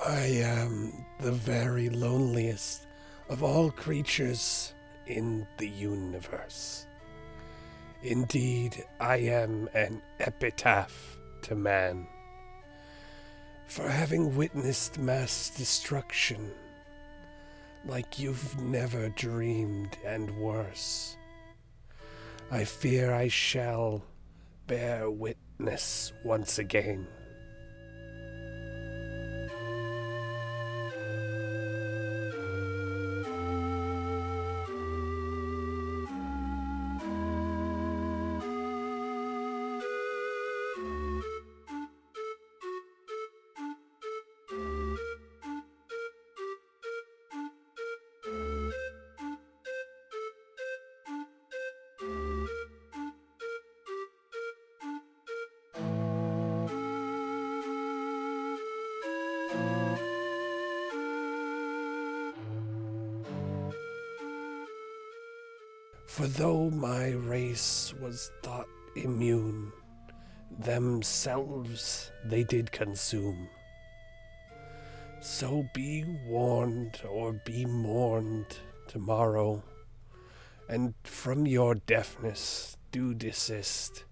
I am the very loneliest of all creatures in the universe. Indeed, I am an epitaph to man, for having witnessed mass destruction like you've never dreamed, and worse. I fear I shall bear witness once again. For though my race was thought immune, themselves they did consume. So be warned or be mourned tomorrow, and from your deafness do desist.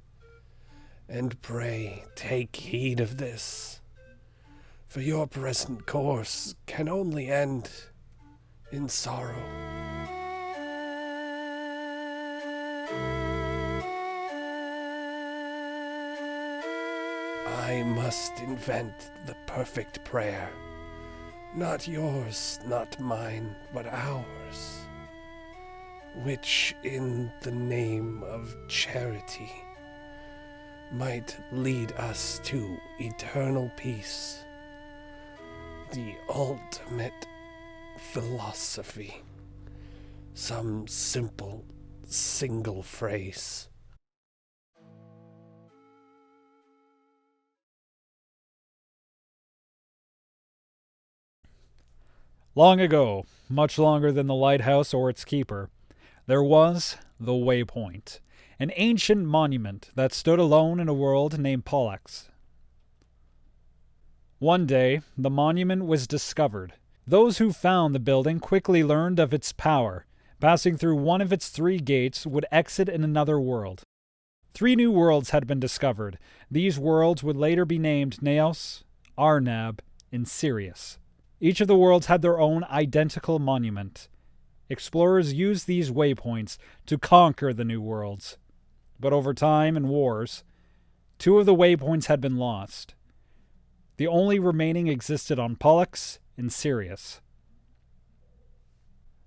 And pray take heed of this, for your present course can only end in sorrow. I must invent the perfect prayer, not yours, not mine, but ours, which in the name of charity might lead us to eternal peace, the ultimate philosophy, some simple single phrase. Long ago, much longer than the lighthouse or its keeper, there was the Waypoint, an ancient monument that stood alone in a world named Pollux. One day, the monument was discovered. Those who found the building quickly learned of its power. Passing through one of its 3 gates would exit in another world. 3 new worlds had been discovered. These worlds would later be named Naos, Arnab, and Sirius. Each of the worlds had their own identical monument. Explorers used these waypoints to conquer the new worlds. But over time and wars, 2 of the waypoints had been lost. The only remaining existed on Pollux and Sirius.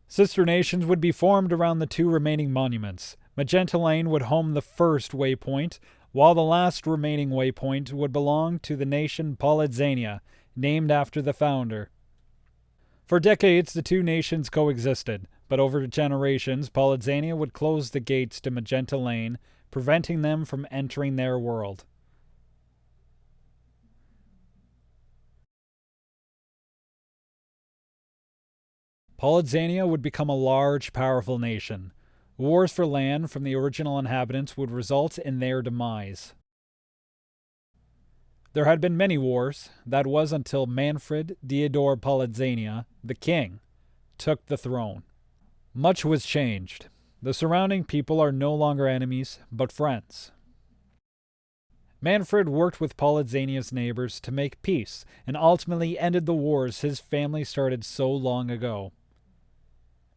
Sister nations would be formed around the 2 remaining monuments. Magenta Lane would home the first waypoint, while the last remaining waypoint would belong to the nation Politzania, named after the founder. For decades, the 2 nations coexisted, but over generations, Politzania would close the gates to Magenta Lane, preventing them from entering their world. Politzania would become a large, powerful nation. Wars for land from the original inhabitants would result in their demise. There had been many wars. That was until Manfred Diodor Politzania, the king, took the throne. Much was changed. The surrounding people are no longer enemies, but friends. Manfred worked with Politzania's neighbors to make peace and ultimately ended the wars his family started so long ago.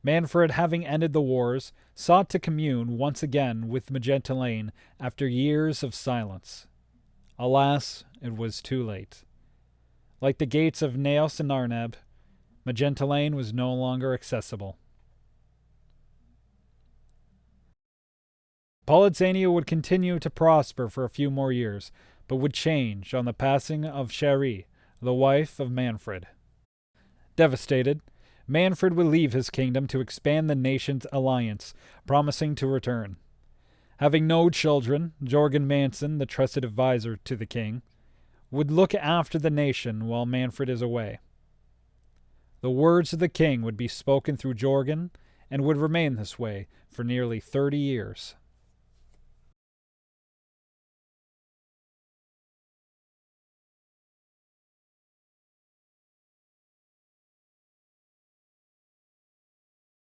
Manfred, having ended the wars, sought to commune once again with Magenta Lane after years of silence. Alas, it was too late. Like the gates of Naos and Arneb, Magenta Lane was no longer accessible. Politzania would continue to prosper for a few more years, but would change on the passing of Cherie, the wife of Manfred. Devastated, Manfred would leave his kingdom to expand the nation's alliance, promising to return. Having no children, Jorgen Manson, the trusted advisor to the king, would look after the nation while Manfred is away. The words of the king would be spoken through Jorgen and would remain this way for nearly 30 years.